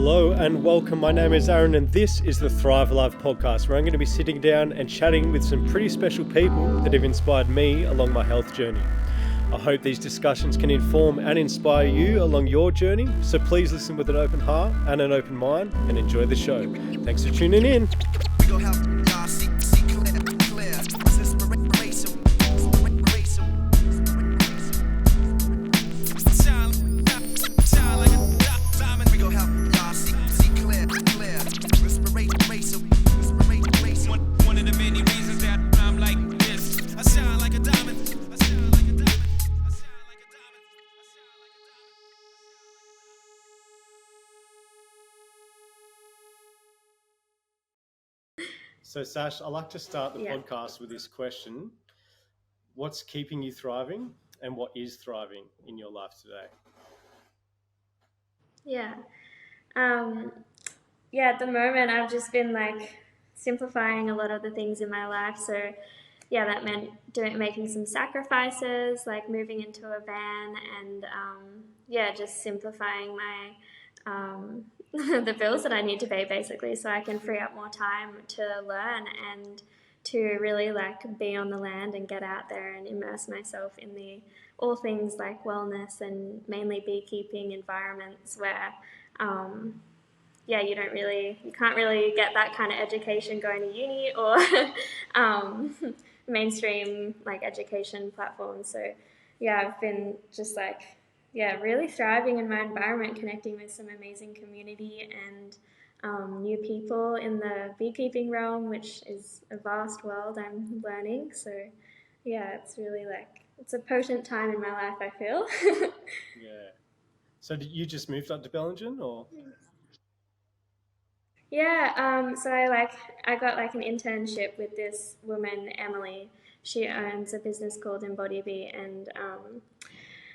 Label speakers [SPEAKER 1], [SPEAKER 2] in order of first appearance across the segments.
[SPEAKER 1] Hello and welcome. My name is Aaron and this is the Thrive Life podcast, where I'm going to be sitting down and chatting with some pretty special people that have inspired me along my health journey. I hope these discussions can inform and inspire you along your journey, so please listen with an open heart and an open mind and enjoy the show. Thanks for tuning in. So Sash, I like to start the podcast with this question. What's keeping you thriving and what is thriving in your life today?
[SPEAKER 2] At the moment I've just been simplifying a lot of the things in my life. So that meant making some sacrifices, like moving into a van and just simplifying my the bills that I need to pay, basically, so I can free up more time to learn and to really be on the land and get out there and immerse myself in all things like wellness and mainly beekeeping environments where you can't really get that kind of education going to uni or mainstream education platforms. So I've been just really thriving in my environment, connecting with some amazing community and new people in the beekeeping realm, which is a vast world I'm learning. So it's really it's a potent time in my life, I feel.
[SPEAKER 1] Yeah. So did you just moved up to Bellingen or?
[SPEAKER 2] So I got an internship with this woman, Emily. She owns a business called Embody, and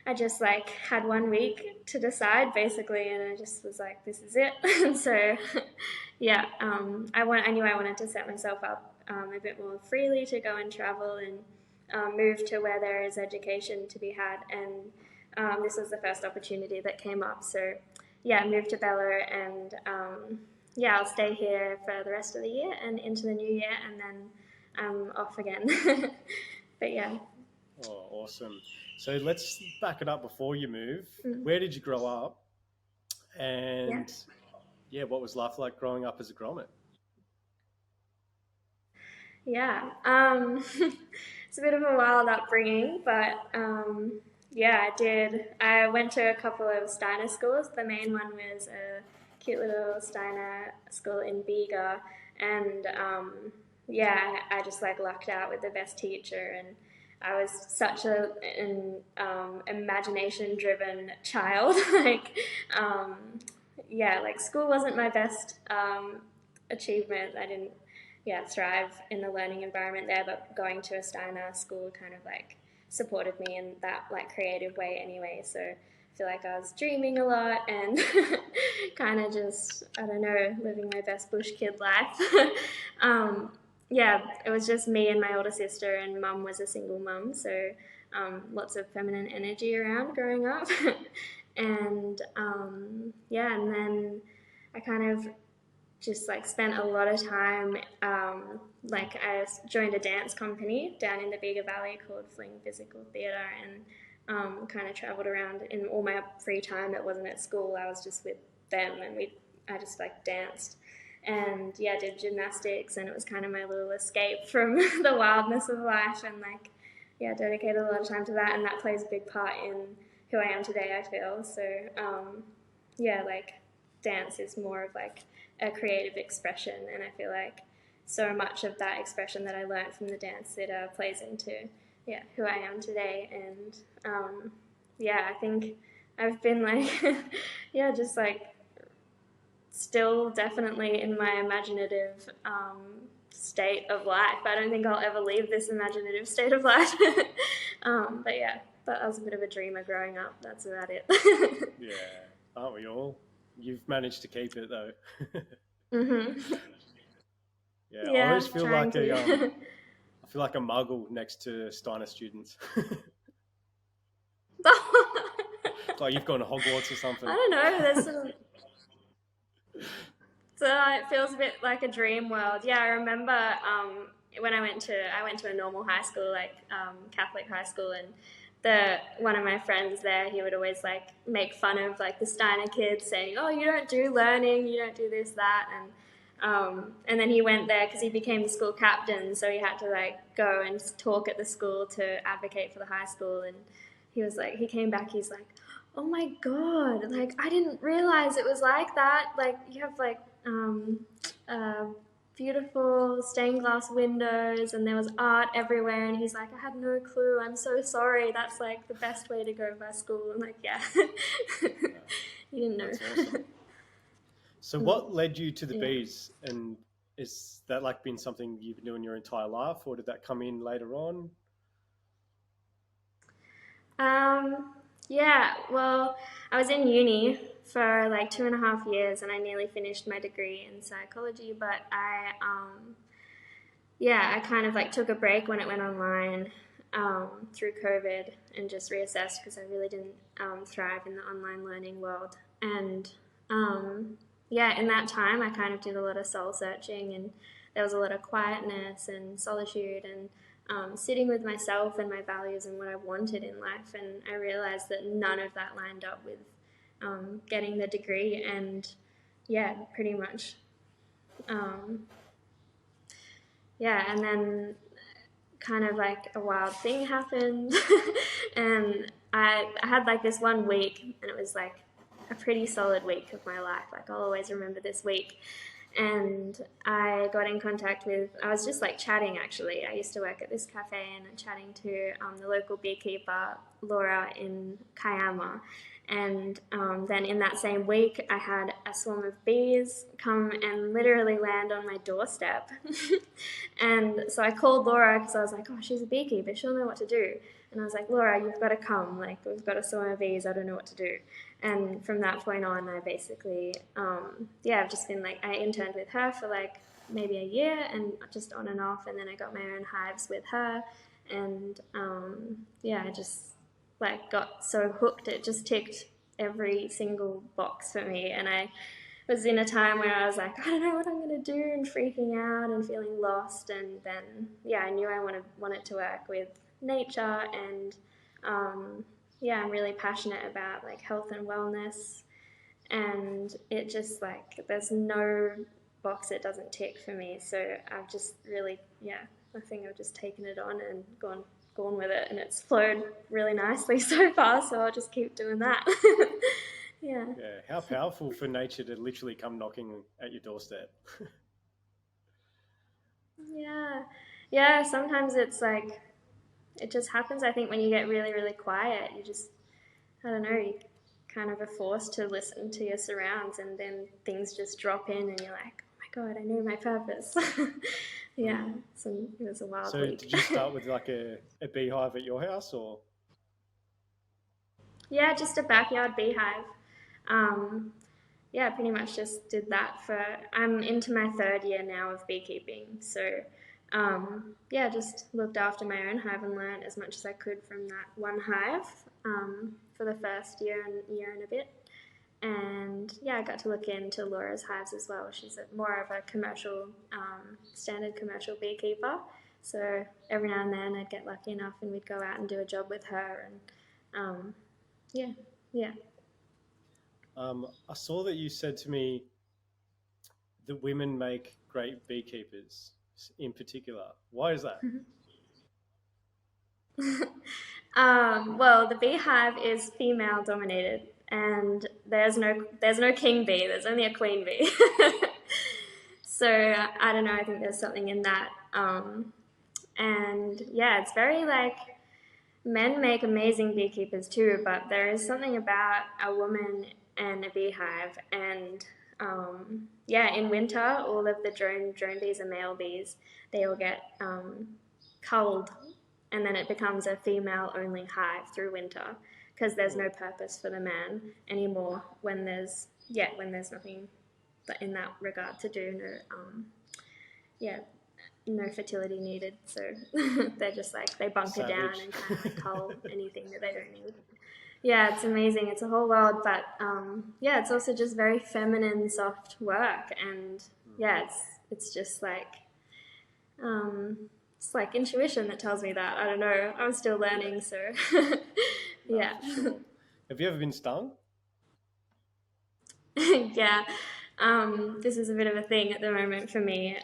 [SPEAKER 2] I just had 1 week to decide, basically, and I just was like, this is it. And so I knew I wanted to set myself up a bit more freely to go and travel and move to where there is education to be had, and this was the first opportunity that came up. So I moved to Bella, and I'll stay here for the rest of the year and into the new year, and then I'm off again. But yeah.
[SPEAKER 1] Oh, awesome. So let's back it up before you move. Where did you grow up? And what was life like growing up as a grommet?
[SPEAKER 2] It's a bit of a wild upbringing, but I did. I went to a couple of Steiner schools. The main one was a cute little Steiner school in Bega, and I just lucked out with the best teacher, and I was such an imagination-driven child. School wasn't my best achievement. I didn't thrive in the learning environment there, but going to a Steiner school kind of supported me in that creative way anyway. So I feel like I was dreaming a lot and kind of just, I don't know, living my best bush kid life. It was just me and my older sister, and mum was a single mum, so lots of feminine energy around growing up. And and then I kind of just spent a lot of time, I joined a dance company down in the Bega Valley called Fling Physical Theatre, and kind of travelled around in all my free time that wasn't at school. I was just with them, and I just danced and did gymnastics, and it was kind of my little escape from the wildness of life, and dedicated a lot of time to that, and that plays a big part in who I am today, I feel. So dance is more of a creative expression, and I feel like so much of that expression that I learned from the dance theatre plays into who I am today. And I think I've been just still definitely in my imaginative state of life. I don't think I'll ever leave this imaginative state of life. But I was a bit of a dreamer growing up. That's about it.
[SPEAKER 1] Yeah, aren't we all? You've managed to keep it though.
[SPEAKER 2] Mm-hmm.
[SPEAKER 1] I always feel like I feel like a muggle next to Steiner students. Like you've gone to Hogwarts or something.
[SPEAKER 2] I don't know. So it feels a bit like a dream world. Yeah, I remember when I went to a normal high school, like Catholic high school, and the one of my friends there, he would always like make fun of like the Steiner kids, saying, "Oh, you don't do learning, you don't do this, that," and then he went there because he became the school captain, so he had to like go and talk at the school to advocate for the high school, and he was like, he came back, he's like, "Oh my god, like I didn't realize it was like that. Like you have like um, uh, beautiful stained glass windows, and there was art everywhere." And he's like, "I had no clue. I'm so sorry. That's like the best way to go by school." And like, yeah, you didn't know.
[SPEAKER 1] That's awesome. So what led you to the
[SPEAKER 2] Yeah.
[SPEAKER 1] bees, and is that like been something you've been doing your entire life, or did that come in later on?
[SPEAKER 2] Um, yeah, well, I was in uni for like 2.5 years and I nearly finished my degree in psychology, but yeah, I kind of like took a break when it went online through COVID and just reassessed because I really didn't thrive in the online learning world. And yeah, in that time, I kind of did a lot of soul searching, and there was a lot of quietness and solitude and sitting with myself and my values and what I wanted in life. And I realized that none of that lined up with getting the degree. And yeah, pretty much. Um, yeah, and then kind of like a wild thing happened. And I had like this one week, and it was like a pretty solid week of my life. Like I'll always remember this week. And I got in contact with, I was just like chatting actually. I used to work at this cafe and I'm chatting to the local beekeeper, Laura, in Kiama. And then in that same week, I had a swarm of bees come and literally land on my doorstep. And so I called Laura because I was like, "Oh, she's a beekeeper. She'll know what to do." And I was like, "Laura, you've got to come. Like, we've got a swarm of bees. I don't know what to do." And from that point on, I basically, yeah, I've just been like, I interned with her for like maybe a year and just on and off. And then I got my own hives with her. And yeah, I just like got so hooked. It just ticked every single box for me. And I was in a time where I was like, I don't know what I'm going to do, and freaking out and feeling lost. And then, yeah, I knew I wanted to work with nature. And yeah, I'm really passionate about like health and wellness. And it just like, there's no box it doesn't tick for me. So I've just really, yeah, I think I've just taken it on and gone with it, and it's flowed really nicely so far. So I'll just keep doing that. Yeah.
[SPEAKER 1] Yeah, how powerful for nature to literally come knocking at your doorstep.
[SPEAKER 2] Yeah. Yeah, sometimes it's like it just happens. I think when you get really, really quiet, you just, I don't know, you kind of are forced to listen to your surrounds, and then things just drop in and you're like, "Oh my God, I know my purpose." Yeah,
[SPEAKER 1] Mm.
[SPEAKER 2] so it was a wild
[SPEAKER 1] So
[SPEAKER 2] week.
[SPEAKER 1] did you start with like a beehive at your house, or?
[SPEAKER 2] Yeah, just a backyard beehive. Um, yeah, pretty much just did that for. I'm into my third year now of beekeeping, so yeah, just looked after my own hive and learned as much as I could from that one hive for the first year and a bit. And yeah, I got to look into Laura's hives as well. She's more of a commercial, standard commercial beekeeper. So every now and then I'd get lucky enough and we'd go out and do a job with her. And yeah, yeah.
[SPEAKER 1] I saw that you said to me that women make great beekeepers in particular. Why is that?
[SPEAKER 2] Well, the beehive is female dominated, and there's no king bee. There's only a queen bee. So I don't know. I think there's something in that. And yeah, it's very like men make amazing beekeepers too, but there is something about a woman and a beehive. And yeah, in winter, all of the drone bees are male bees. They all get culled, and then it becomes a female only hive through winter because there's no purpose for the man anymore when there's nothing in that regard to do. No, yeah, no fertility needed. So they're just like they bunker down
[SPEAKER 1] Savage.
[SPEAKER 2] and kind of like cull anything that they don't need. Yeah, it's amazing. It's a whole world, but yeah, it's also just very feminine, soft work, and yeah, it's just like um, it's like intuition that tells me that. I don't know. I'm still learning, so
[SPEAKER 1] No,
[SPEAKER 2] yeah.
[SPEAKER 1] for sure. Have you ever been stung?
[SPEAKER 2] Yeah, this is a bit of a thing at the moment for me.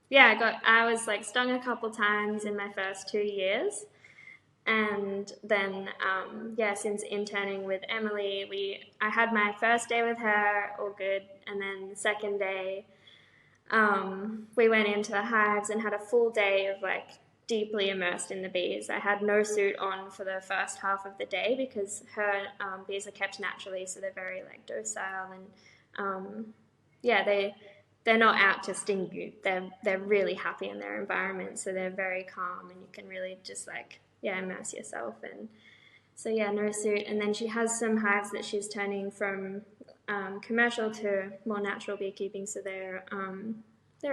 [SPEAKER 2] Yeah, I was like stung a couple times in my first 2 years, and then yeah, since interning with Emily, I had my first day with her, all good, and then the second day, we went into the hives and had a full day of like deeply immersed in the bees. I had no suit on for the first half of the day because her bees are kept naturally, so they're very like docile and yeah, they're not out to sting you. They're really happy in their environment, so they're very calm, and you can really just like yeah immerse yourself. And so yeah, no suit. And then she has some hives that she's turning from commercial to more natural beekeeping, so they're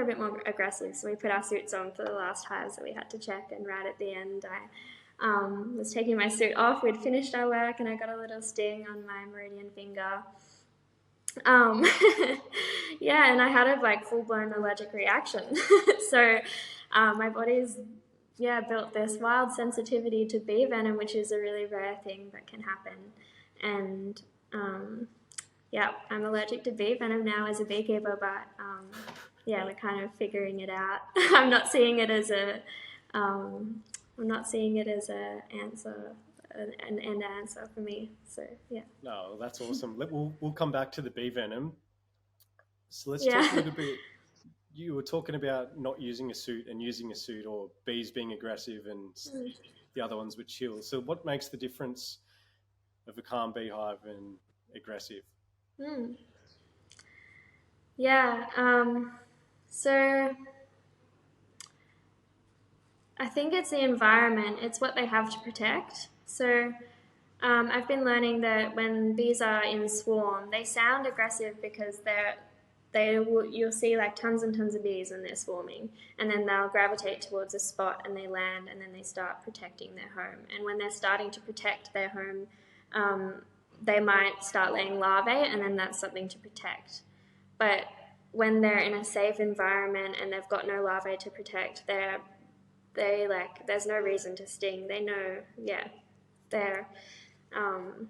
[SPEAKER 2] a bit more aggressive. So we put our suits on for the last hives that we had to check, and right at the end, I was taking my suit off. We'd finished our work, and I got a little sting on my meridian finger. Um, yeah, and I had a like full blown allergic reaction. So my body's yeah built this wild sensitivity to bee venom, which is a really rare thing that can happen. And yeah, I'm allergic to bee venom now as a beekeeper, but yeah, we're kind of figuring it out. I'm not seeing it as a I'm not seeing it as a answer an end answer for me. So yeah.
[SPEAKER 1] No, that's awesome. We'll come back to the bee venom. So let's talk a
[SPEAKER 2] Yeah.
[SPEAKER 1] little bit. You were talking about not using a suit and using a suit, or bees being aggressive and the other ones were chill. So what makes the difference of a calm beehive and aggressive?
[SPEAKER 2] Mm. Yeah. So I think it's the environment. It's what they have to protect. So I've been learning that when bees are in swarm, they sound aggressive because you'll see like tons and tons of bees when they're swarming, and then they'll gravitate towards a spot and they land, and then they start protecting their home. And when they're starting to protect their home, um, they might start laying larvae, and then that's something to protect. But when they're in a safe environment and they've got no larvae to protect, they like there's no reason to sting. They know, yeah, they're um,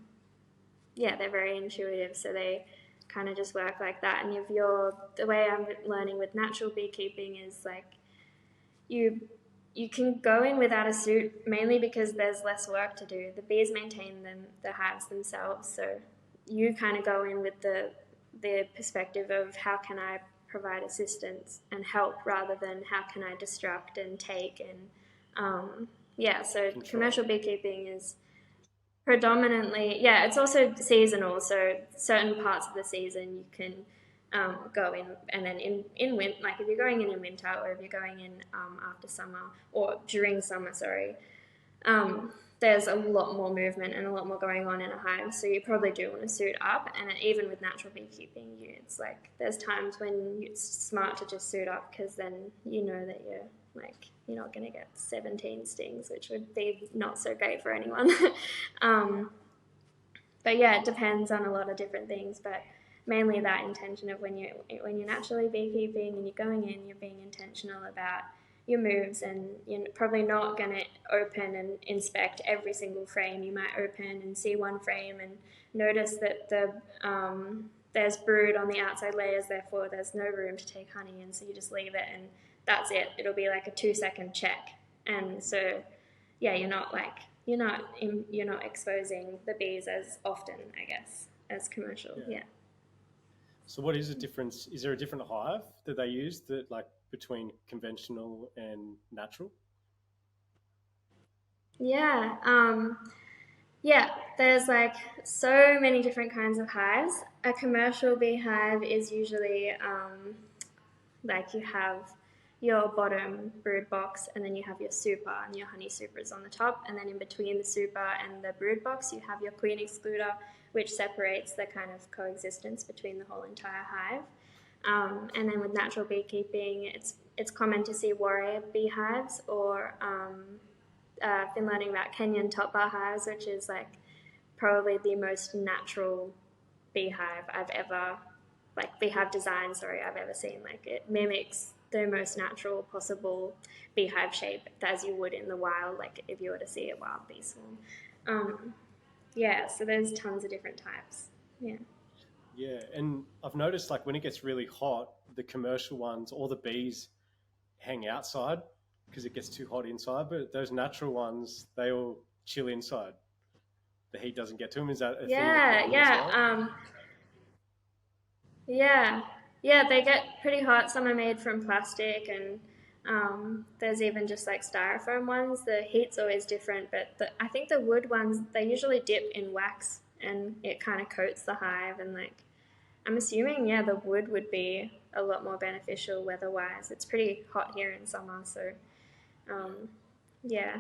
[SPEAKER 2] yeah, they're very intuitive, so they kind of just work like that. And if you're the way I'm learning with natural beekeeping is like you you can go in without a suit mainly because there's less work to do. The bees maintain the hives themselves, so you kind of go in with the perspective of how can I provide assistance and help rather than how can I disrupt and take and yeah. So commercial
[SPEAKER 1] Control.
[SPEAKER 2] beekeeping is predominantly, yeah, it's also seasonal. So certain parts of the season you can go in, and then in winter, like if you're going in winter or if you're going in after summer or during summer, sorry, there's a lot more movement and a lot more going on in a hive. So you probably do want to suit up. And even with natural beekeeping, it's like there's times when it's smart to just suit up because then you know that you're not going to get 17 stings, which would be not so great for anyone. um, but yeah, it depends on a lot of different things. But mainly that intention of when you're naturally beekeeping and you're going in, you're being intentional about your moves, and you're probably not going to open and inspect every single frame. You might open and see one frame and notice that there's brood on the outside layers, therefore there's no room to take honey, and so you just leave it, and that's it. It'll be like a 2-second check, and so yeah, you're not exposing the bees as often, I guess, as commercial.
[SPEAKER 1] Yeah.
[SPEAKER 2] Yeah.
[SPEAKER 1] So what is the difference? Is there a different hive that they use that like between conventional and natural?
[SPEAKER 2] Yeah. Yeah, there's like so many different kinds of hives. A commercial beehive is usually like you have your bottom brood box, and then you have your super, and your honey super is on the top, and then in between the super and the brood box you have your queen excluder, which separates the kind of coexistence between the whole entire hive. And then with natural beekeeping, it's common to see warrior beehives, or I've been learning about Kenyan top bar hives, which is like probably the most natural beehive beehive design, sorry, I've ever seen. Like it mimics the most natural possible beehive shape as you would in the wild, like if you were to see a wild bee swarm. Yeah, so there's tons of different types. Yeah.
[SPEAKER 1] Yeah, and I've noticed like when it gets really hot, the commercial ones, all the bees hang outside because it gets too hot inside. But those natural ones, they all chill inside. The heat doesn't get to them. Is that a thing that
[SPEAKER 2] Yeah,
[SPEAKER 1] goes on as
[SPEAKER 2] yeah.
[SPEAKER 1] well?
[SPEAKER 2] Yeah, yeah, they get pretty hot. Some are made from plastic, and there's even just like styrofoam ones. The heat's always different, but I think the wood ones, they usually dip in wax and it kind of coats the hive. And like, I'm assuming, yeah, the wood would be a lot more beneficial weather-wise. It's pretty hot here in summer, so um, yeah,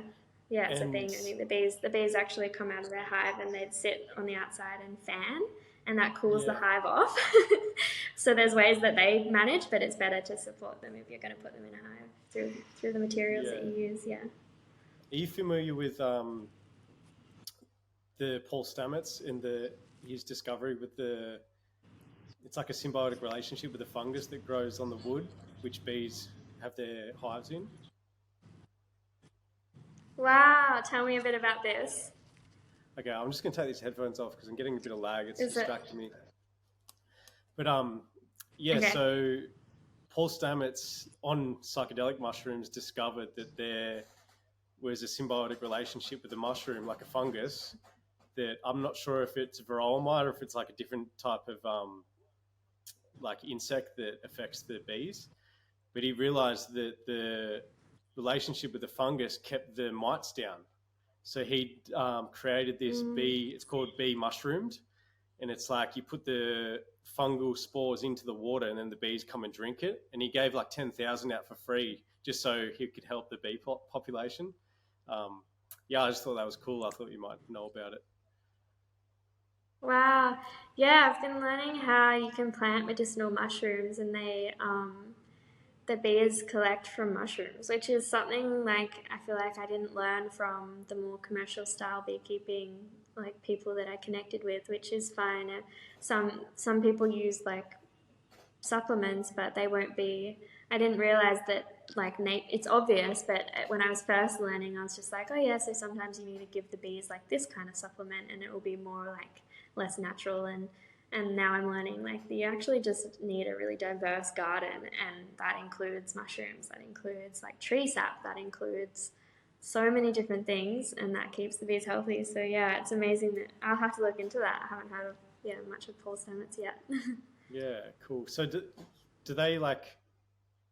[SPEAKER 2] yeah, it's a
[SPEAKER 1] And
[SPEAKER 2] thing. I think the bees actually come out of their hive and they'd sit on the outside and fan, and that cools the
[SPEAKER 1] yeah,
[SPEAKER 2] hive off. So there's ways that they manage, but it's better to support them if you're going to put them in a hive through the materials that
[SPEAKER 1] yeah.
[SPEAKER 2] you use. Yeah.
[SPEAKER 1] Are you familiar with the Paul Stamets in his discovery with it's like a symbiotic relationship with a fungus that grows on the wood, which bees have their hives in?
[SPEAKER 2] Wow. Tell me a bit about this.
[SPEAKER 1] Okay, I'm just gonna take these headphones off because I'm getting a bit of lag. It's
[SPEAKER 2] Is it
[SPEAKER 1] distracting me. But yeah.
[SPEAKER 2] okay?
[SPEAKER 1] So Paul Stamets on psychedelic mushrooms discovered that there was a symbiotic relationship with the mushroom, like a fungus. That I'm not sure if it's varroamide or if it's like a different type of like insect that affects the bees. But he realized that the relationship with the fungus kept the mites down. So he created this
[SPEAKER 2] Mm.
[SPEAKER 1] bee. It's called bee mushroomed, and it's like you put the fungal spores into the water, and then the bees come and drink it. And he gave like 10,000 out for free just so he could help the bee population. Yeah, I just thought that was cool. I thought you might know about it.
[SPEAKER 2] Wow. Yeah, I've been learning how you can plant medicinal mushrooms, and the bees collect from mushrooms, which is something like I feel like I didn't learn from the more commercial style beekeeping, like people that I connected with, which is fine. Some people use like supplements, but they won't be. I didn't realize that like it's obvious, but when I was first learning, I was just like, oh yeah, so sometimes you need to give the bees like this kind of supplement, and it will be more like less natural. And now I'm learning like you actually just need a really diverse garden, and that includes mushrooms, that includes like tree sap, that includes so many different things, and that keeps the bees healthy. So yeah, it's amazing that I'll have to look into that. I haven't heard of much of Paul Stamets yet.
[SPEAKER 1] Yeah, cool. So do they like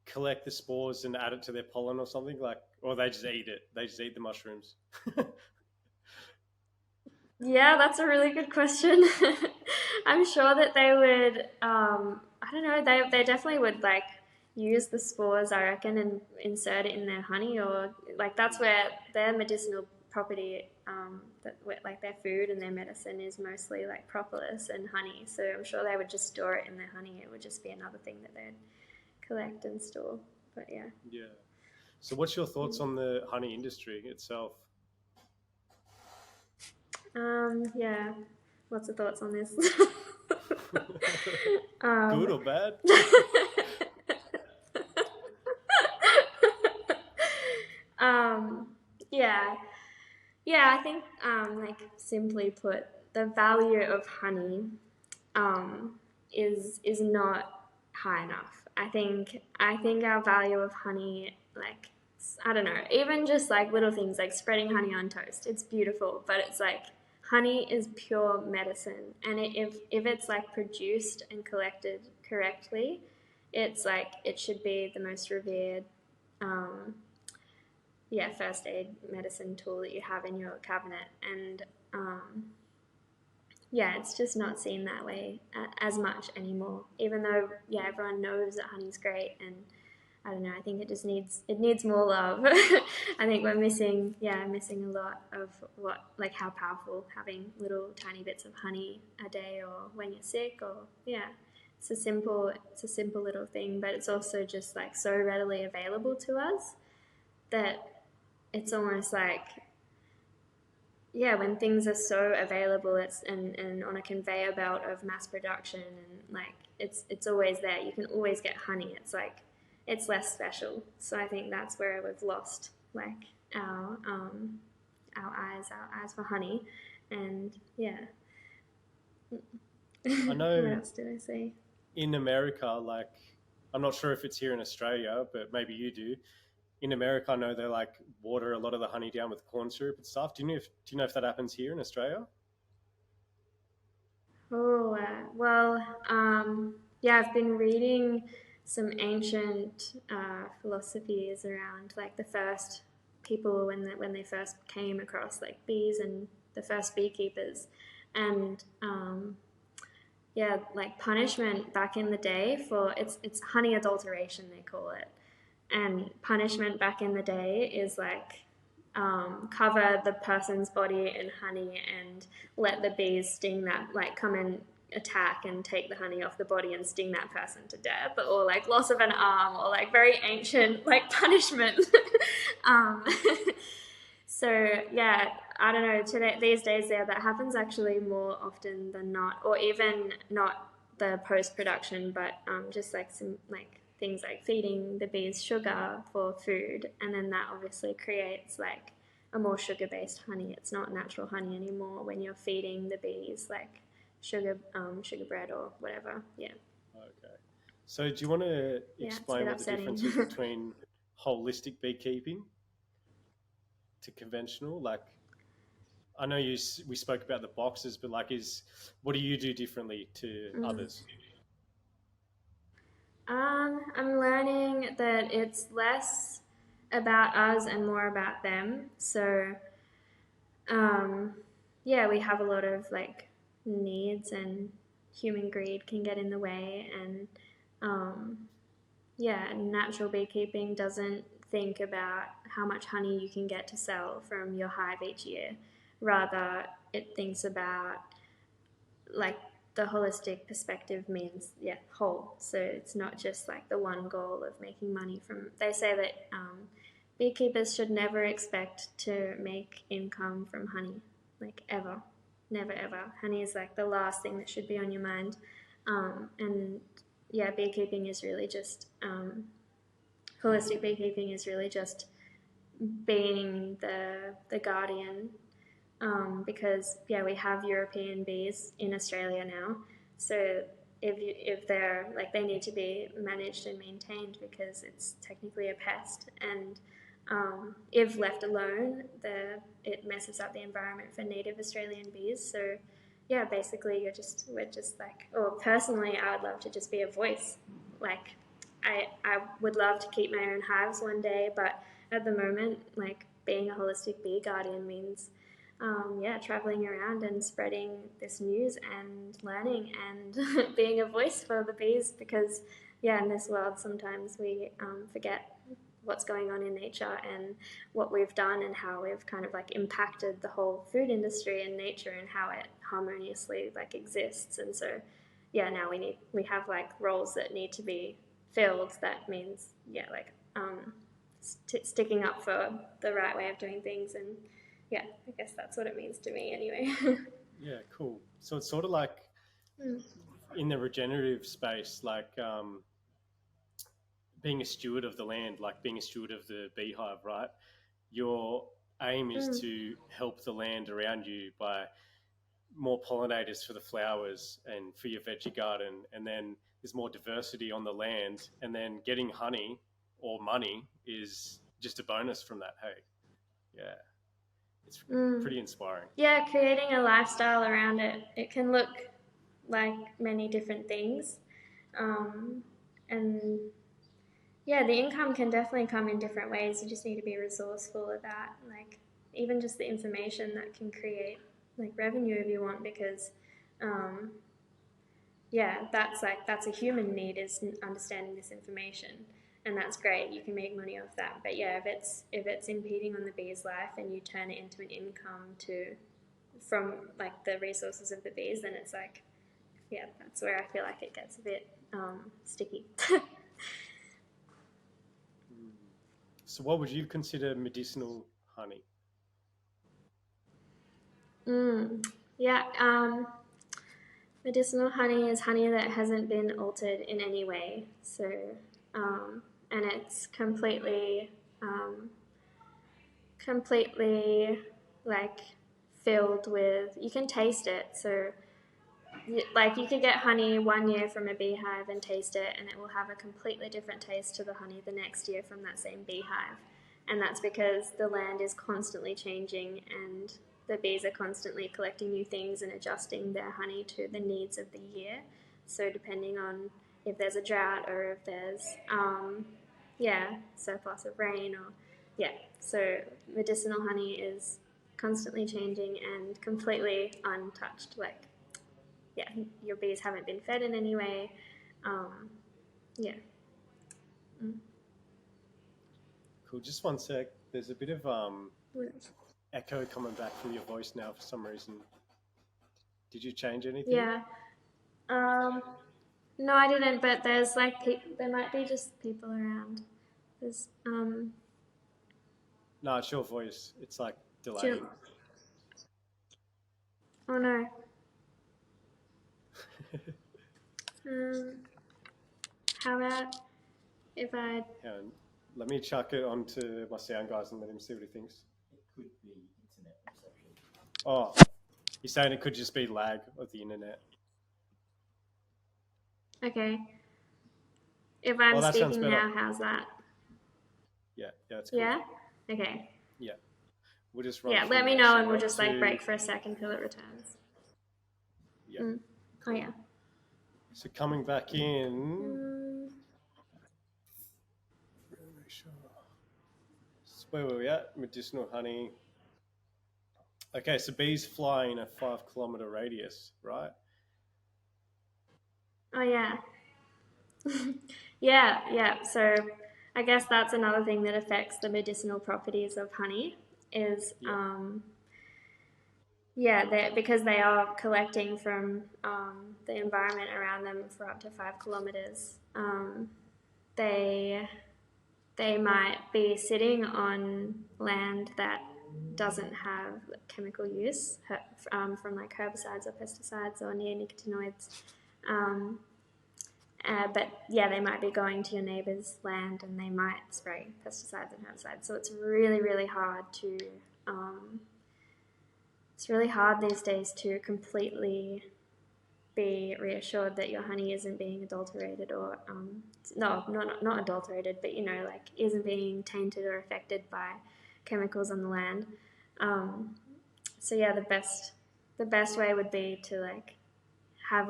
[SPEAKER 1] collect the spores and add it to their pollen or something like, or they just eat it? They just eat the mushrooms.
[SPEAKER 2] Yeah, that's a really good question. I'm sure that they would. I don't know. They definitely would like use the spores, I reckon, and insert it in their honey, or like that's where their medicinal property, like their food and their medicine is mostly like propolis and honey. So I'm sure they would just store it in their honey. It would just be another thing that they'd collect and store. But yeah.
[SPEAKER 1] Yeah. So what's your thoughts on the honey industry itself?
[SPEAKER 2] Yeah. Lots of thoughts on this.
[SPEAKER 1] Good
[SPEAKER 2] um,
[SPEAKER 1] or bad?
[SPEAKER 2] um, yeah, yeah. I think, like simply put, the value of honey, um, is not high enough. I think our value of honey, like I don't know, even just like little things like spreading honey on toast, it's beautiful, but it's like honey is pure medicine, and if it's like produced and collected correctly, it's like it should be the most revered, um, first aid medicine tool that you have in your cabinet. And yeah, it's just not seen that way as much anymore. Even though, yeah, everyone knows that honey's great, and I don't know. I think it needs more love. I think we're missing a lot of how powerful having little tiny bits of honey a day, or when you're sick, or yeah, it's a simple little thing, but it's also just like so readily available to us that it's almost like yeah, when things are so available, it's and on a conveyor belt of mass production, and like it's always there. You can always get honey. It's like it's less special. So I think that's where we've lost like our um, our eyes for honey, and yeah.
[SPEAKER 1] I
[SPEAKER 2] What
[SPEAKER 1] know
[SPEAKER 2] else did I say?
[SPEAKER 1] in America, like, I'm not sure if it's here in Australia, but maybe you do. In America, I know they like water a lot of the honey down with corn syrup and stuff. Do you know if that happens here in Australia?
[SPEAKER 2] Oh, yeah, I've been reading some ancient philosophies around like the first people when they first came across like bees and the first beekeepers, and yeah, like punishment back in the day for it's honey adulteration they call it, and punishment back in the day is like cover the person's body in honey and let the bees sting that, like come and attack and take the honey off the body and sting that person to death, or like loss of an arm, or like very ancient like punishment. um, so yeah, I don't know. Today, these days, yeah, that happens actually more often than not, or even not the post production, but just like some like things like feeding the bees sugar for food, and then that obviously creates like a more sugar based honey. It's not natural honey anymore when you're feeding the bees like sugar bread or whatever. Yeah,
[SPEAKER 1] Okay. So do you want to
[SPEAKER 2] yeah, it's a
[SPEAKER 1] explain
[SPEAKER 2] bit
[SPEAKER 1] what the
[SPEAKER 2] upsetting.
[SPEAKER 1] difference is between holistic beekeeping to conventional? Like, I know we spoke about the boxes, but like, is what do you do differently to
[SPEAKER 2] Mm.
[SPEAKER 1] others?
[SPEAKER 2] I'm learning that it's less about us and more about them. So, um, yeah, we have a lot of like needs, and human greed can get in the way. And um, yeah, natural beekeeping doesn't think about how much honey you can get to sell from your hive each year. Rather, it thinks about like the holistic perspective means yeah whole, so it's not just like the one goal of making money from. They say that beekeepers should never expect to make income from honey, like ever, never ever. Honey is like the last thing that should be on your mind. And yeah, beekeeping is really just holistic beekeeping is really just being the guardian, because yeah, we have European bees in Australia now. So if they're like they need to be managed and maintained because it's technically a pest, and if left alone, it messes up the environment for native Australian bees. So yeah, basically we're just like, or personally, I would love to just be a voice. Like I would love to keep my own hives one day, but at the moment, like being a holistic bee guardian means yeah, traveling around and spreading this news and learning and being a voice for the bees, because, yeah, in this world, sometimes we forget what's going on in nature and what we've done and how we've kind of like impacted the whole food industry and nature and how it harmoniously like exists. And so, yeah, now we have like roles that need to be filled. That means, yeah, like sticking up for the right way of doing things. And yeah, I guess that's what it means to me anyway.
[SPEAKER 1] Yeah, cool. So it's sort of like
[SPEAKER 2] Mm.
[SPEAKER 1] in the regenerative space, like being a steward of the land, like being a steward of the beehive, right? Your aim is
[SPEAKER 2] Mm.
[SPEAKER 1] to help the land around you by more pollinators for the flowers and for your veggie garden, and then there's more diversity on the land, and then getting honey or money is just a bonus from that. Hey, yeah, it's
[SPEAKER 2] Mm.
[SPEAKER 1] pretty inspiring.
[SPEAKER 2] Yeah, creating a lifestyle around it. It can look like many different things. Um, and yeah, the income can definitely come in different ways. You just need to be resourceful about like even just the information that can create like revenue if you want, because um, yeah, that's a human need, is understanding this information, and that's great. You can make money off that. But yeah, if it's impeding on the bee's life and you turn it into an income to from like the resources of the bees, then it's like yeah, that's where I feel like it gets a bit sticky.
[SPEAKER 1] So, what would you consider medicinal honey?
[SPEAKER 2] Mm. Yeah. Medicinal honey is honey that hasn't been altered in any way. So, and it's um, completely like filled with. You can taste it. So, like you could get honey 1 year from a beehive and taste it, and it will have a completely different taste to the honey the next year from that same beehive. And that's because the land is constantly changing and the bees are constantly collecting new things and adjusting their honey to the needs of the year. So depending on if there's a drought or if there's surplus of rain or so medicinal honey is constantly changing and completely untouched. Like your bees haven't been fed in any way. Um, yeah. Mm.
[SPEAKER 1] Cool. Just one sec. There's a bit of echo coming back from your voice now for some reason. Did you change anything?
[SPEAKER 2] Yeah. No, I didn't. But there's like there might be just people around. There's
[SPEAKER 1] No, it's your voice. It's like delayed.
[SPEAKER 2] Jim. Oh no. How about if I?
[SPEAKER 1] Hang on. Let me chuck it onto my sound guys and let him see what he thinks.
[SPEAKER 3] It could be internet reception.
[SPEAKER 1] Oh, you're saying it could just be lag of the internet.
[SPEAKER 2] Okay. If I'm
[SPEAKER 1] that sounds
[SPEAKER 2] speaking
[SPEAKER 1] better.
[SPEAKER 2] now, how's that?
[SPEAKER 1] Yeah, that's good.
[SPEAKER 2] Yeah. Okay.
[SPEAKER 1] Yeah. We'll just run.
[SPEAKER 2] Yeah.
[SPEAKER 1] through
[SPEAKER 2] Let me
[SPEAKER 1] that.
[SPEAKER 2] know,
[SPEAKER 1] So
[SPEAKER 2] and we'll
[SPEAKER 1] we're
[SPEAKER 2] just like break for a second till it returns.
[SPEAKER 1] Yeah.
[SPEAKER 2] Mm. Oh yeah.
[SPEAKER 1] So coming back in. Make sure. So where were we at? Medicinal honey. Okay, so bees fly in a 5 kilometer radius, right?
[SPEAKER 2] Oh yeah. Yeah. So I guess that's another thing that affects the medicinal properties of honey is because they are collecting from the environment around them for up to 5 kilometers. They they might be sitting on land that doesn't have chemical use from like herbicides or pesticides or neonicotinoids. But they might be going to your neighbour's land and they might spray pesticides and herbicides. So it's really, really hard to. It's really hard these days to completely be reassured that your honey isn't being adulterated or not adulterated, but like isn't being tainted or affected by chemicals on the land. So the best way would be to like have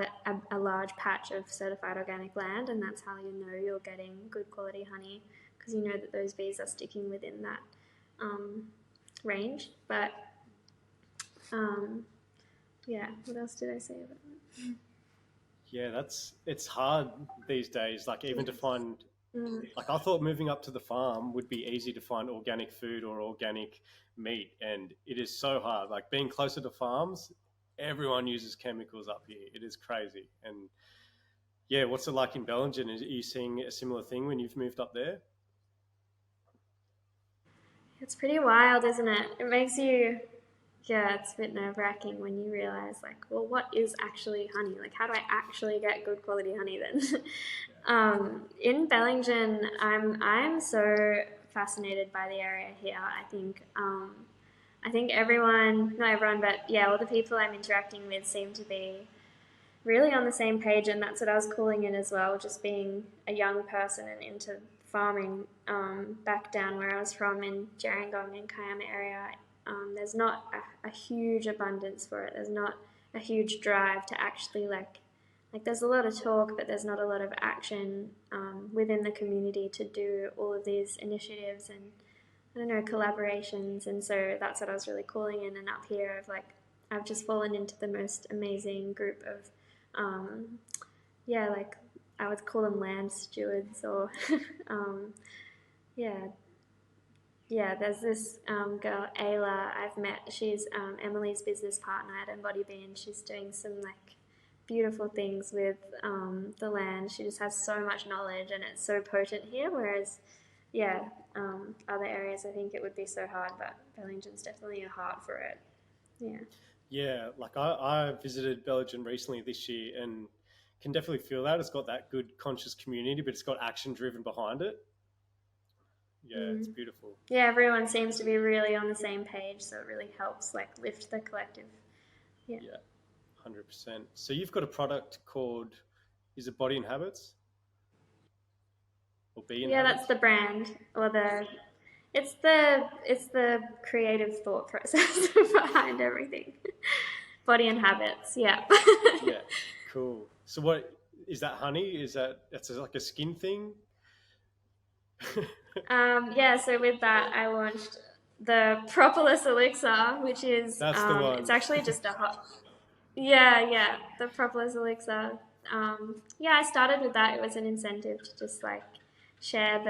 [SPEAKER 2] a large patch of certified organic land, and that's how you know you're getting good quality honey, because you know that those bees are sticking within that range. But what else did I say about that?
[SPEAKER 1] Yeah, it's hard these days. Like even to find, like I thought moving up to the farm would be easy to find organic food or organic meat, and it is so hard. Like being closer to farms, everyone uses chemicals up here. It is crazy. And yeah, what's it like in Bellingen? Are you seeing a similar thing when you've moved up there?
[SPEAKER 2] It's pretty wild, isn't it? It makes you, it's a bit nerve-wracking when you realize, like, well, what is actually honey? Like, how do I actually get good quality honey then? In Bellingen, I'm so fascinated by the area here. I think everyone, not everyone, but all the people I'm interacting with seem to be really on the same page, and that's what I was calling it as well, just being a young person and into farming. Back down where I was from in Gerringong and Kiama area, there's not a huge abundance for it. There's not a huge drive to actually like there's a lot of talk, but there's not a lot of action within the community to do all of these initiatives and I don't know, collaborations. And so that's what I was really calling in. And up here I've just fallen into the most amazing group of like I would call them land stewards or there's this girl, Ayla, I've met. She's Emily's business partner at Embody Bee, and she's doing some like beautiful things with the land. She just has so much knowledge, and it's so potent here. Whereas, other areas I think it would be so hard, but Bellingen's definitely a heart for it. Yeah.
[SPEAKER 1] Yeah, like I visited Belgium recently this year and can definitely feel that. It's got that good conscious community, but it's got action driven behind it. Yeah, it's
[SPEAKER 2] Mm.
[SPEAKER 1] beautiful.
[SPEAKER 2] Yeah, everyone seems to be really on the same page, so it really helps like lift the collective. Yeah.
[SPEAKER 1] Yeah, 100%. So you've got a product called, is it Body and Habits or Be in
[SPEAKER 2] Yeah, that's
[SPEAKER 1] Habits?
[SPEAKER 2] the brand or the it's the creative thought process behind everything. Body and habits, yeah.
[SPEAKER 1] Yeah, cool. So what is that? Honey? Is that's like a skin thing?
[SPEAKER 2] Yeah, so with that I launched the propolis elixir, which is
[SPEAKER 1] That's the
[SPEAKER 2] it's
[SPEAKER 1] one.
[SPEAKER 2] actually just a hot. Yeah, yeah, the propolis elixir. Yeah, I started with that. It was an incentive to just like share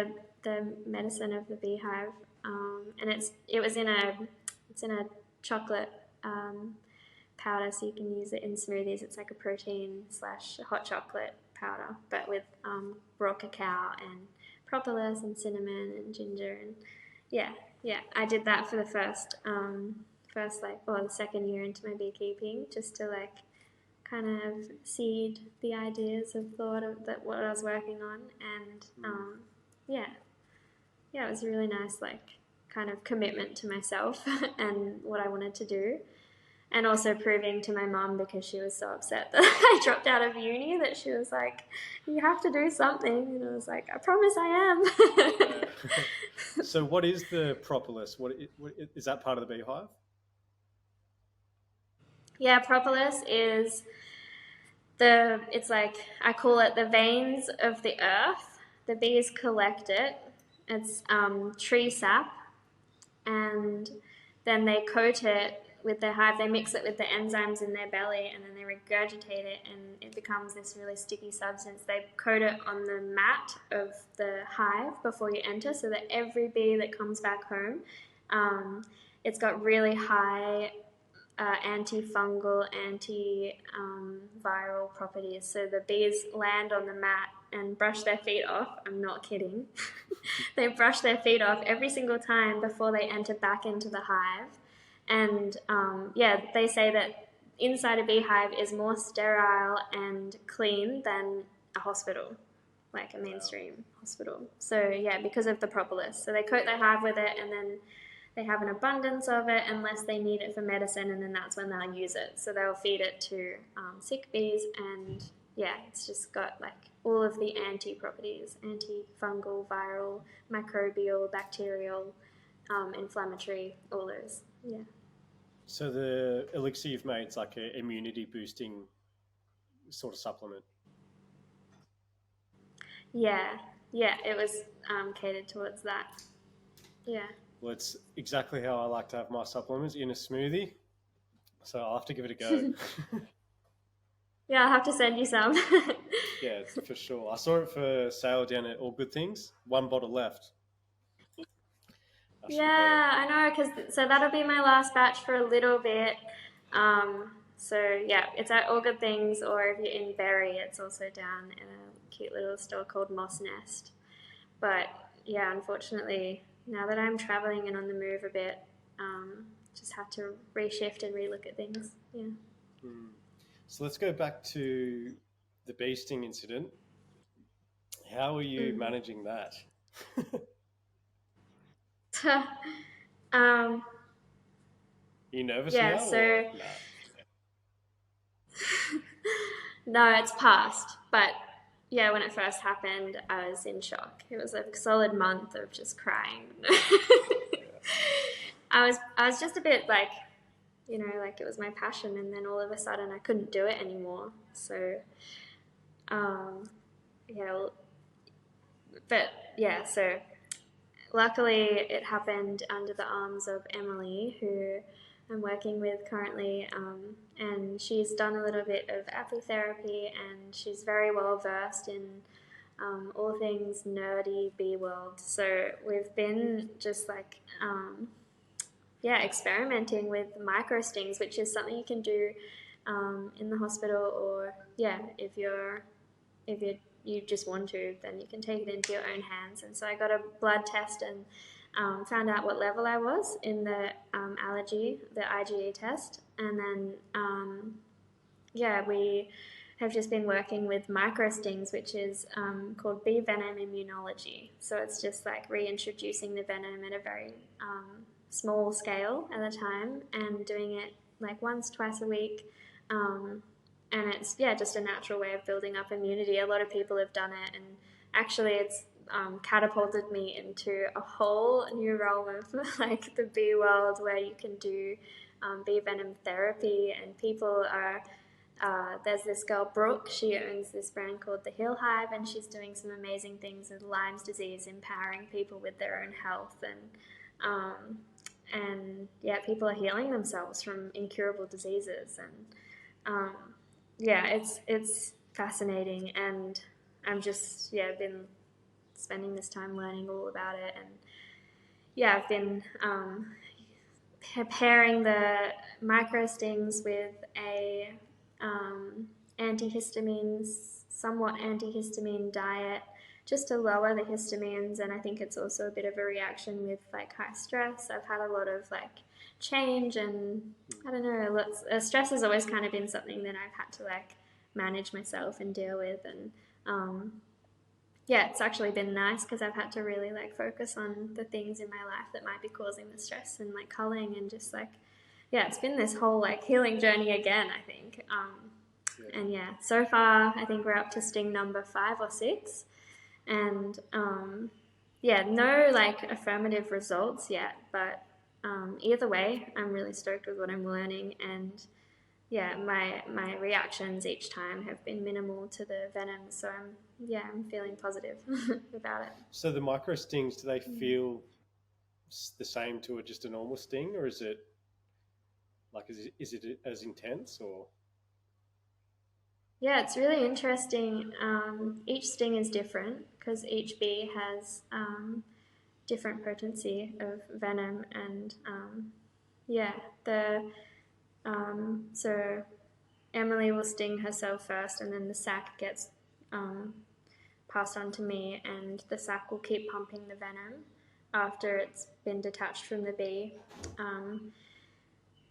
[SPEAKER 2] the medicine of the beehive, and it's in a chocolate powder, so you can use it in smoothies. It's like a protein slash hot chocolate powder, but with raw cacao and propolis and cinnamon and ginger and yeah, yeah. I did that for the first like or the second year into my beekeeping, just to like kind of seed the ideas of thought of that what I was working on, and yeah, yeah, it was a really nice like kind of commitment to myself and what I wanted to do, and also proving to my mum, because she was so upset that I dropped out of uni, that she was like, "You have to do something," and I was like, "I promise I am."
[SPEAKER 1] Yeah. So what is the propolis? What is that part of the beehive?
[SPEAKER 2] Yeah, propolis is it's like I call it the veins of the earth. The bees collect it. It's tree sap, and then they coat it with their hive. They mix it with the enzymes in their belly, and then they regurgitate it, and it becomes this really sticky substance. They coat it on the mat of the hive before you enter, so that every bee that comes back home, it's got really high antifungal, antiviral properties. So the bees land on the mat and brush their feet off. I'm not kidding. They brush their feet off every single time before they enter back into the hive. And yeah, they say that inside a beehive is more sterile and clean than a hospital, like a mainstream hospital. So yeah, because of the propolis. So they coat their hive with it, and then they have an abundance of it unless they need it for medicine, and then that's when they'll use it. So they'll feed it to sick bees, and yeah, it's just got like all of the anti properties: antifungal, viral, microbial, bacterial, inflammatory, all those. Yeah.
[SPEAKER 1] So the elixir you've made is like a immunity boosting sort of supplement.
[SPEAKER 2] Yeah, yeah, it was catered towards that. Yeah.
[SPEAKER 1] Well, it's exactly how I like to have my supplements in a smoothie. So I'll have to give it a go.
[SPEAKER 2] Yeah, I'll have to send you some.
[SPEAKER 1] Yeah, for sure. I saw it for sale down at All Good Things. One bottle left. I should have got it.
[SPEAKER 2] Yeah, I know, because so that'll be my last batch for a little bit. So yeah, it's at All Good Things, or if you're in Berry, it's also down in a cute little store called Moss Nest. But yeah, unfortunately, now that I'm traveling and on the move a bit, just have to reshift and relook at things. Yeah.
[SPEAKER 1] Hmm. So let's go back to the bee sting incident. How are you
[SPEAKER 2] Mm.
[SPEAKER 1] managing that?
[SPEAKER 2] um,
[SPEAKER 1] Are you nervous
[SPEAKER 2] yeah,
[SPEAKER 1] now or
[SPEAKER 2] so
[SPEAKER 1] nah?
[SPEAKER 2] no, it's past. But yeah, when it first happened, I was in shock. It was a solid month of just crying. I was just a bit like, like it was my passion, and then all of a sudden I couldn't do it anymore. So, um, yeah, but yeah, so luckily it happened under the arms of Emily, who I'm working with currently, and she's done a little bit of apitherapy, and she's very well versed in all things nerdy bee world. So we've been just like yeah, experimenting with micro stings, which is something you can do in the hospital, or yeah, if you just want to, then you can take it into your own hands. And so I got a blood test, and found out what level I was in the allergy, the IgE test, and then we have just been working with microstings, which is called bee venom immunology. So it's just like reintroducing the venom at a very small scale at a time and doing it like once, twice a week. And it's, just a natural way of building up immunity. A lot of people have done it, and actually it's catapulted me into a whole new realm of like the bee world, where you can do bee venom therapy, and people are there's this girl, Brooke, she owns this brand called The Hill Hive, and she's doing some amazing things with Lyme's disease, empowering people with their own health, and people are healing themselves from incurable diseases, and it's fascinating, and I'm just been spending this time learning all about it, and I've been pairing the microstings with a somewhat antihistamine diet, just to lower the histamines. And I think it's also a bit of a reaction with like high stress. I've had a lot of like change, and I don't know, stress has always kind of been something that I've had to like manage myself and deal with, and it's actually been nice because I've had to really like focus on the things in my life that might be causing the stress, and like culling, and just like it's been this whole like healing journey again, I think. And so far I think we're up to sting number 5 or 6, and no like affirmative results yet, but either way I'm really stoked with what I'm learning, and my reactions each time have been minimal to the venom, so I'm feeling positive about it.
[SPEAKER 1] So the micro stings, do they feel the same to just a normal sting, or is it like, is it as intense, or?
[SPEAKER 2] Yeah, it's really interesting. Each sting is different because each bee has different potency of venom, and so Emily will sting herself first, and then the sac gets passed on to me, and the sac will keep pumping the venom after it's been detached from the bee.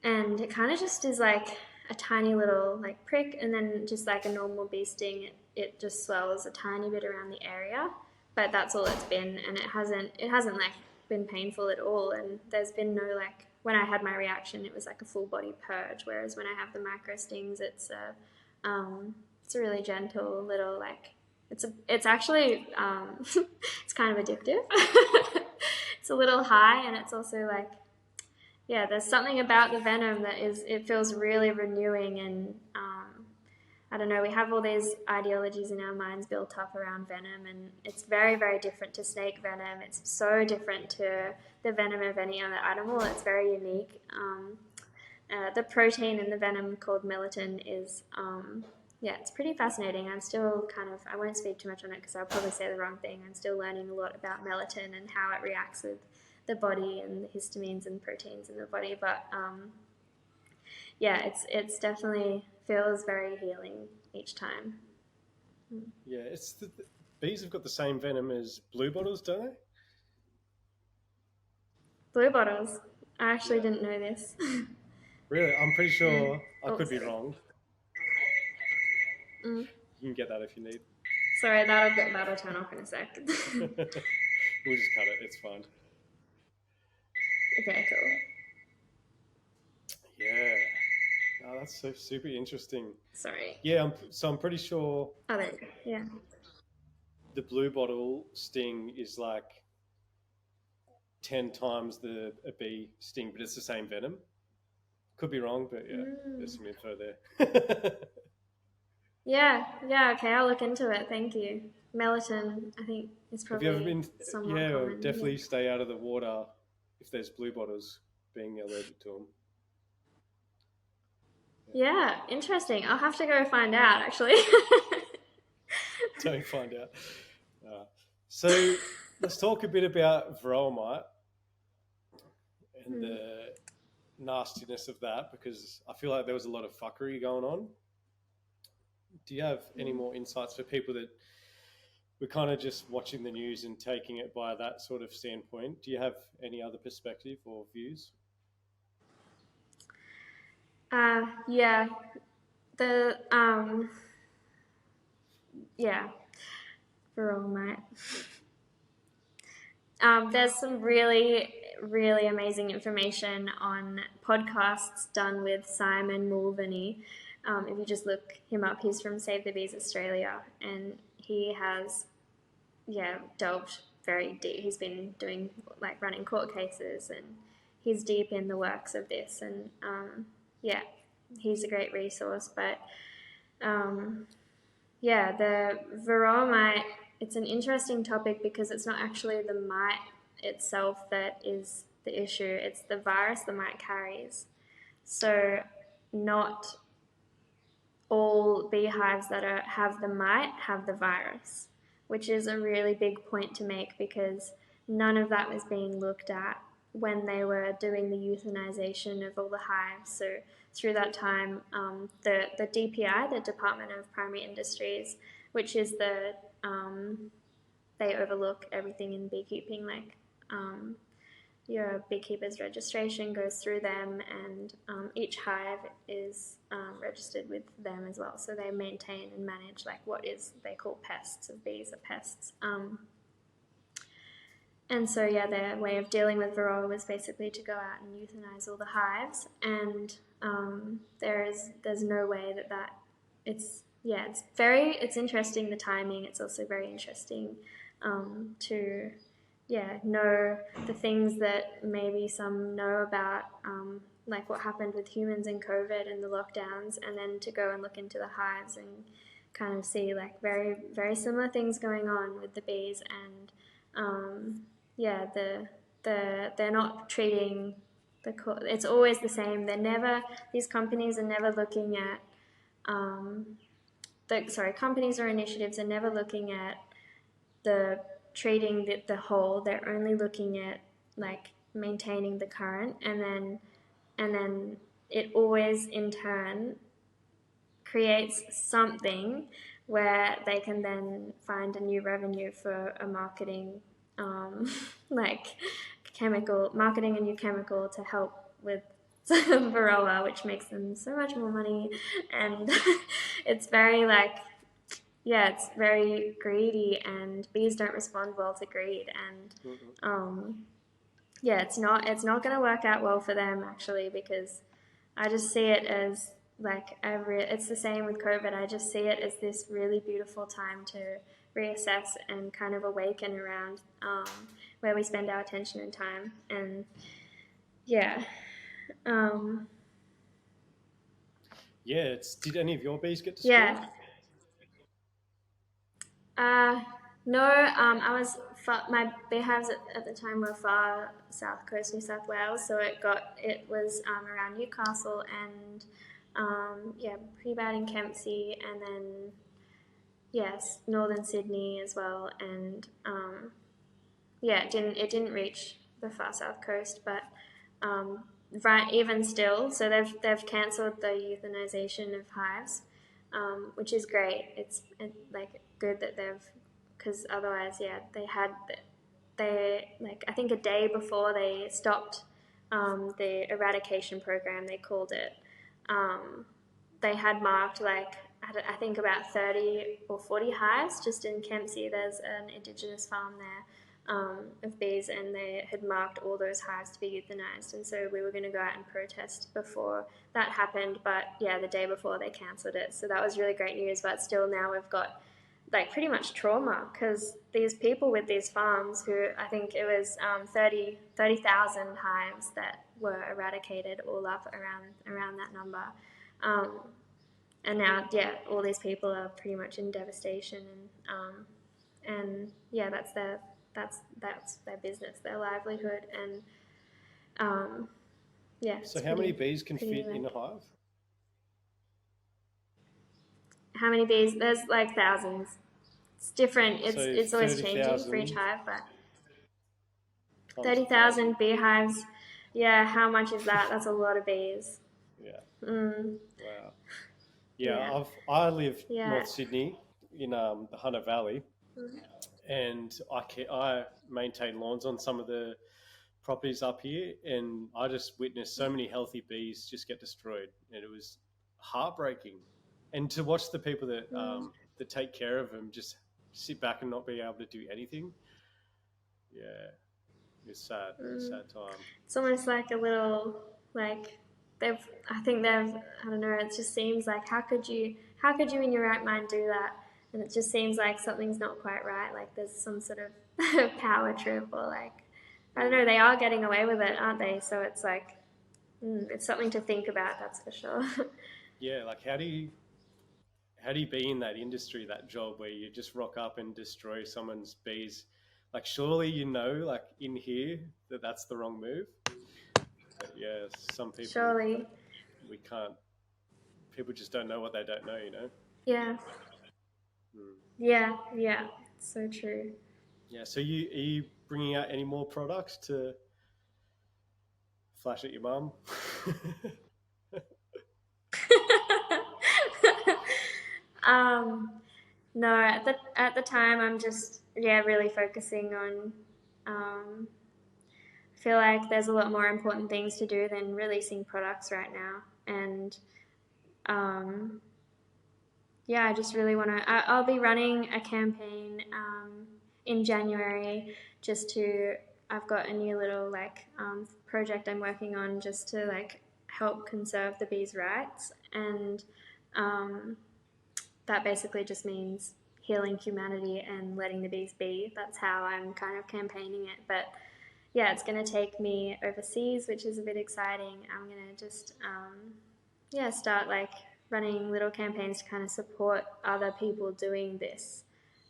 [SPEAKER 2] And it kind of just is like a tiny little like prick, and then just like a normal bee sting, it just swells a tiny bit around the area, but that's all it's been, and it hasn't like been painful at all, and there's been no like, when I had my reaction it was like a full body purge, whereas when I have the micro stings it's a really gentle little like, it's actually it's kind of addictive. It's a little high, and it's also like, there's something about the venom that it feels really renewing, and I don't know, we have all these ideologies in our minds built up around venom, and it's very, very different to snake venom. It's so different to the venom of any other animal. It's very unique. The protein in the venom called melatonin is, it's pretty fascinating. I'm still I won't speak too much on it because I'll probably say the wrong thing. I'm still learning a lot about melatonin and how it reacts with the body and the histamines and proteins in the body, but it's definitely feels very healing each time.
[SPEAKER 1] Yeah, it's the bees have got the same venom as blue bottles, don't they?
[SPEAKER 2] Blue bottles. I actually didn't know this.
[SPEAKER 1] Really, I'm pretty sure. I could be
[SPEAKER 2] sorry.
[SPEAKER 1] wrong. You can get that if you need.
[SPEAKER 2] Sorry, that'll turn off in a sec.
[SPEAKER 1] We'll just cut it. It's fine.
[SPEAKER 2] Okay, cool.
[SPEAKER 1] Yeah. Oh, that's so super interesting.
[SPEAKER 2] Sorry.
[SPEAKER 1] Yeah, I'm pretty sure.
[SPEAKER 2] Oh, there you go. Yeah.
[SPEAKER 1] The blue bottle sting is like 10 times a bee sting, but it's the same venom. Could be wrong, but there's some info there.
[SPEAKER 2] Yeah, okay, I'll look into it. Thank you. Melatonin, I think, is probably.
[SPEAKER 1] Have you ever been?
[SPEAKER 2] Somewhat common.
[SPEAKER 1] Definitely stay out of the water if there's blue bottles, being allergic to them.
[SPEAKER 2] Yeah, interesting. I'll have to go find out, actually.
[SPEAKER 1] Don't find out. So let's talk a bit about varroa mite and the nastiness of that, because I feel like there was a lot of fuckery going on. Do you have any more insights for people that we're kind of just watching the news and taking it by that sort of standpoint. Do you have any other perspective or views?
[SPEAKER 2] Yeah, the yeah, we're all right. There's some really, really amazing information on podcasts done with Simon Mulvaney. If you just look him up, he's from Save the Bees Australia, and he has, delved very deep. He's been doing like running court cases, and he's deep in the works of this. And yeah, he's a great resource. But the varroa mite, it's an interesting topic because it's not actually the mite itself that is the issue, it's the virus the mite carries. So not all beehives that have the mite have the virus, which is a really big point to make because none of that was being looked at when they were doing the euthanization of all the hives. So through that time, the DPI, the Department of Primary Industries, which is they overlook everything in beekeeping, like your beekeeper's registration goes through them, and each hive is registered with them as well. So they maintain and manage like they call pests of bees, or pests. And so their way of dealing with varroa was basically to go out and euthanize all the hives. And there's no way that it's interesting, the timing. It's also very interesting to know the things that maybe some know about, like what happened with humans in COVID and the lockdowns, and then to go and look into the hives and kind of see like very, very similar things going on with the bees. And they're not treating it's always the same. These companies are never looking at companies or initiatives are never looking at the treating the whole. They're only looking at like maintaining the current, and then it always in turn creates something where they can then find a new revenue for a marketing like marketing a new chemical to help with varroa, which makes them so much more money. And it's very it's very greedy, and bees don't respond well to greed. And it's not going to work out well for them actually, because I just see it as it's the same with COVID. I just see it as this really beautiful time to reassess and kind of awaken around where we spend our attention and time. And
[SPEAKER 1] did any of your bees get destroyed?
[SPEAKER 2] No, my beehives at the time were far south coast New South Wales, so it was around Newcastle and pretty bad in Kempsey, and then northern Sydney as well. And it didn't reach the far south coast, but even still, so they've cancelled the euthanization of hives, which is great. It's good that because otherwise I think a day before they stopped the eradication program, they called it, they had marked I think about 30 or 40 hives just in Kempsey. There's an Indigenous farm there of bees, and they had marked all those hives to be euthanized. And so we were going to go out and protest before that happened, but the day before they cancelled it. So that was really great news. But still, now we've got pretty much trauma, because these people with these farms, who I think it was 30,000 hives that were eradicated, all up around that number. And now, all these people are pretty much in devastation, and that's their business, their livelihood. And
[SPEAKER 1] So how many bees can fit in a hive?
[SPEAKER 2] How many bees? There's thousands. It's different. It's always changing for each hive, but 30,000 beehives. Yeah, how much is that? That's a lot of bees.
[SPEAKER 1] Wow. I live North Sydney in the Hunter Valley, and I maintain lawns on some of the properties up here, and I just witnessed so many healthy bees just get destroyed, and it was heartbreaking. And to watch the people
[SPEAKER 2] Mm,
[SPEAKER 1] that take care of them just sit back and not be able to do anything, yeah, it's sad,
[SPEAKER 2] mm.
[SPEAKER 1] sad time.
[SPEAKER 2] It's almost like a little like they've. I think they've. I don't know. It just seems like how could you in your right mind do that? And it just seems like something's not quite right. Like there's some sort of power trip, or like I don't
[SPEAKER 1] Mm.
[SPEAKER 2] know. They are getting away with it, aren't they? So it's like it's something to think about. That's for sure.
[SPEAKER 1] Yeah, like how do you be in that industry, that job where you just rock up and destroy someone's bees? Like, surely you know, like in here, that that's the wrong move. But yeah, some people
[SPEAKER 2] Surely,
[SPEAKER 1] we can't. People just don't know what they don't know, you know.
[SPEAKER 2] yeah,
[SPEAKER 1] Mm.
[SPEAKER 2] yeah, yeah. So true.
[SPEAKER 1] Yeah. So are you bringing out any more products to flash at your mum?
[SPEAKER 2] um, No, at the time I'm just really focusing on. I feel like there's a lot more important things to do than releasing products right now, and um, yeah, I just really want to. I'll be running a campaign in January just to. I've got a new little project I'm working on just to like help conserve the bees' rights, and um, that basically just means healing humanity and letting the bees be. That's how I'm kind of campaigning it. But yeah, it's going to take me overseas, which is a bit exciting. I'm going to just, start like running little campaigns to kind of support other people doing this.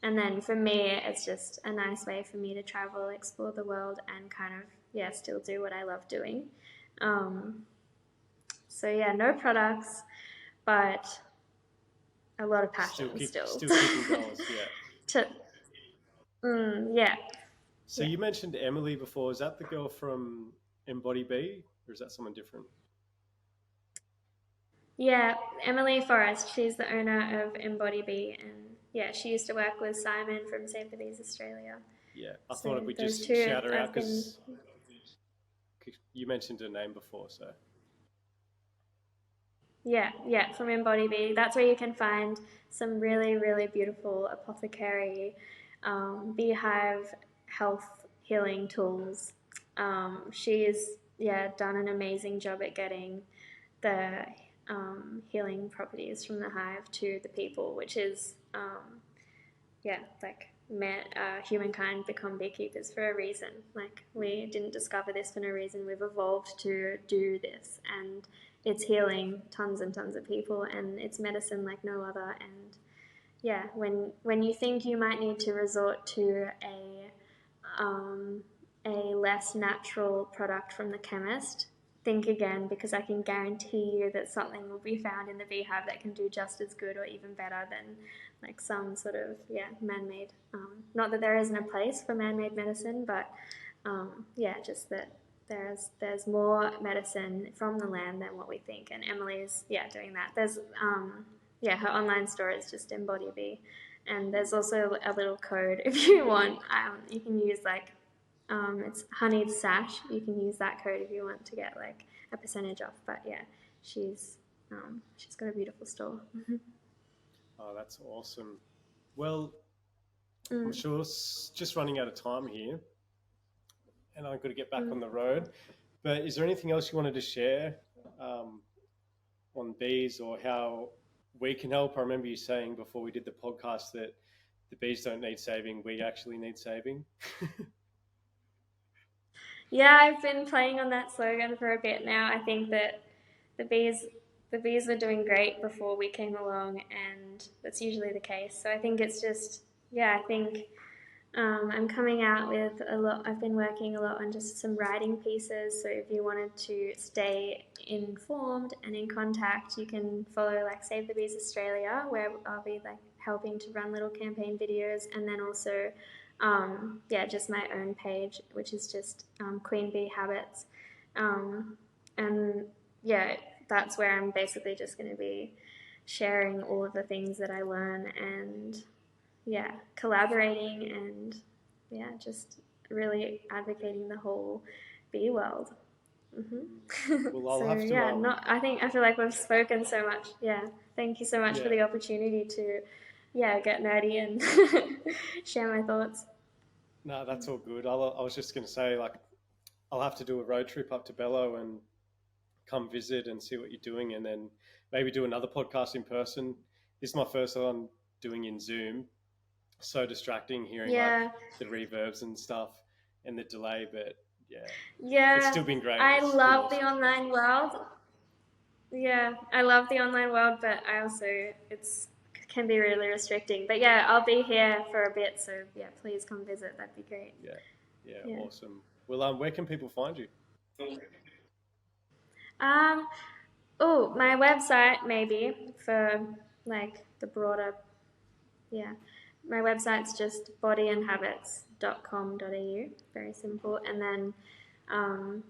[SPEAKER 2] And then for me, it's just a nice way for me to travel, explore the world, and kind of, still do what I love doing. Um, so yeah, no products, but a lot of passion still.
[SPEAKER 1] Still kicking goals. Yeah.
[SPEAKER 2] to, yeah,
[SPEAKER 1] So
[SPEAKER 2] yeah,
[SPEAKER 1] you mentioned Emily before. Is that the girl from Embody B, or is that someone different?
[SPEAKER 2] yeah. Emily Forrest, she's the owner of Embody Bee, and yeah, she used to work with Simon from Save the Bees Australia.
[SPEAKER 1] Yeah, I
[SPEAKER 2] So
[SPEAKER 1] thought if we
[SPEAKER 2] those
[SPEAKER 1] just
[SPEAKER 2] two,
[SPEAKER 1] shout her out
[SPEAKER 2] I've been,
[SPEAKER 1] because you mentioned her name before. So
[SPEAKER 2] yeah, from Embody Bee. That's where you can find some really, really beautiful apothecary, beehive health healing tools. She's done an amazing job at getting the healing properties from the hive to the people, which is like humankind become beekeepers for a reason. Like we didn't discover this for no reason. We've evolved to do this, and it's healing tons and tons of people, and it's medicine like no other. And yeah, when you think you might need to resort to um, a less natural product from the chemist, think again, because I can guarantee you that something will be found in the beehive that can do just as good or even better than like some sort of man-made. Not that there isn't a place for man-made medicine, but just that there's more medicine from the land than what we think. And Emily's doing that. There's her online store is just Embody Bee, and there's also a little code if you want. You can use it's honeyed Sash. You can use that code if you want to get like a percentage off. But yeah, she's she's got a beautiful store.
[SPEAKER 1] oh, that's awesome. Well, I'm
[SPEAKER 2] Mm.
[SPEAKER 1] sure it's just running out of time here, and I've got to get back on the road. But is there anything else you wanted to share um, on bees or how we can help? I remember you saying before we did the podcast that the bees don't need saving; we actually need saving.
[SPEAKER 2] Yeah, I've been playing on that slogan for a bit now. I think that the bees the bees were doing great before we came along, and that's usually the case. So I think it's just I think I'm coming out with a lot. I've been working a lot on just some writing pieces. So if you wanted to stay informed and in contact, you can follow like Save the Bees Australia, where I'll be like helping to run little campaign videos, and then also just my own page, which is just Queen Bee Habits, and yeah, that's where I'm basically just going to be sharing all of the things that I learn and collaborating and just really advocating the whole bee world.
[SPEAKER 1] Well, I'll
[SPEAKER 2] So
[SPEAKER 1] have to.
[SPEAKER 2] I feel like we've spoken so much. Thank you so much for
[SPEAKER 1] Yeah.
[SPEAKER 2] the opportunity to get nerdy and share my thoughts.
[SPEAKER 1] No, that's all good. I was just going to say, like, I'll have to do a road trip up to Bello and come visit and see what you're doing, and then maybe do another podcast in person. This is my first one doing in Zoom. So distracting hearing like
[SPEAKER 2] Yeah,
[SPEAKER 1] the reverbs and stuff and the delay, but yeah, it's
[SPEAKER 2] yeah.
[SPEAKER 1] still been great.
[SPEAKER 2] I
[SPEAKER 1] It's been
[SPEAKER 2] love the
[SPEAKER 1] awesome.
[SPEAKER 2] online world. Yeah, I love the online world, but I also it's can be really restricting. But yeah, I'll be here for a bit, so yeah, please come visit. That'd be great.
[SPEAKER 1] Yeah, awesome. Well, where can people find you?
[SPEAKER 2] Um, oh, my website maybe for like the broader, yeah. My website's just bodyandhabits.com.au. Very simple. And then I'm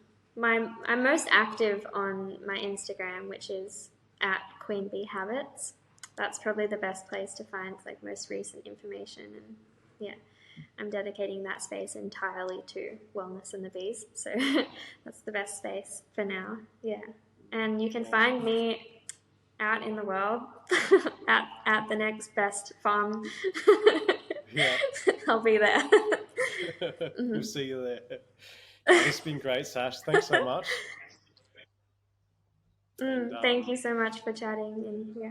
[SPEAKER 2] most active on my Instagram, which is at Queen Bee Habits. That's probably the best place to find like most recent information, and yeah, I'm dedicating that space entirely to wellness and the bees. So that's the best space for now. Yeah. And you can find me out in the world at the next best farm.
[SPEAKER 1] Yeah.
[SPEAKER 2] I'll be there.
[SPEAKER 1] We'll see you there. This has been great, Sash. Thanks so much. And
[SPEAKER 2] Thank you so much for chatting. And yeah.